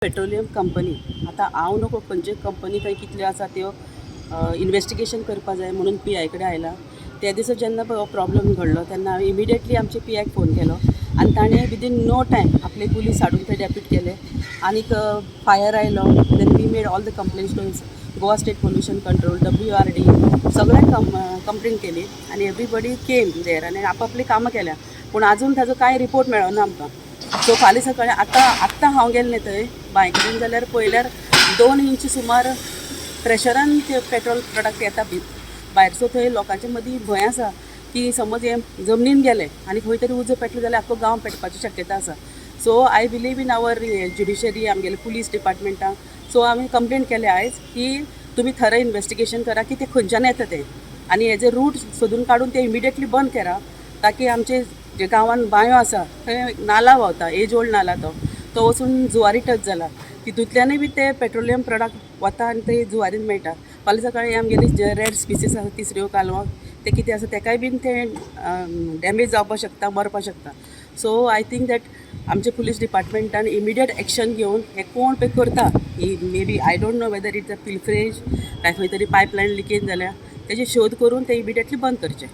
Petroleum company आता हांव नको खंयचे कंपनी थंय कितल्यो आसा त्यो इन्वेस्टिगेशन करपा जाय म्हणून पी आय कडेन आयला. त्या दिसा जेन्ना हो प्रॉब्लम घडलो तेन्ना हांवें इमिडिएटली आमचे पी आयक फोन केलो आनी ताणें विदीन नो टायम आपले पुलीस हाडून थंय डेप्यूट केले. आनीक फायर आयलो. Then we made all the complaints to Goa state pollution control WRD सगळ्यांक कंप्लेंट केली आनी एवरीबडी केम देर आनी आपआपली कामां केल्या. पूण आजून ताजो कांय रिपोर्ट मेळना आमकां. सो फाल्यां सकाळीं आत्तां हांव गेलें थंय बांय कडेन जाल्यार पळयल्यार 2 इंच सुमार प्रेशरान ते पेट्रोल प्रोडक्ट येता भायर. सो थंय लोकांच्या मदीं भंय आसा की समज हें जमनीन गेलें आनी खंय तरी उजो पेटलो जाल्यार आख्खो गांव पेटपाची शक्यता आसा. So I believe in our judiciary आमगेले पुलीस डिपार्टमेंटाक. सो आमी कंप्लेंट केले आयज की तुमी थरो इन्वेस्टिगेशन करा की ते खंयच्यान येता ते आनी हेजे रूट सोदून काडून ते इमिडिएटली बंद करा ताकी आमचे जे गांवांत बांयो आसा थंय नाला व्हांवता एज ओल्ड नाला तो वचून जुवारी टच जाला. तितूंतल्यानूय बी ते पेट्रोलियम प्रोडक्ट वता आनी ते जुवारीन मेळटा. फाल्यां सकाळीं आमगेली जे रेड स्पिसीस आसा तिसऱ्यो कालवां ते कितें आसा तेकाय बीन ते डॅमेज जावपाक शकता मरपाक शकता. सो आय थिंक दॅट आमचे पुलीस डिपार्टमेंटान इमिडिएट एक्शन घेवन हे कोण पे करता maybe I don't know whether it's a pilferage काय खंय तरी पायपलायन लिकेज जाल्या तेजे शोध करून ते इमिडिएटली बंद करचे.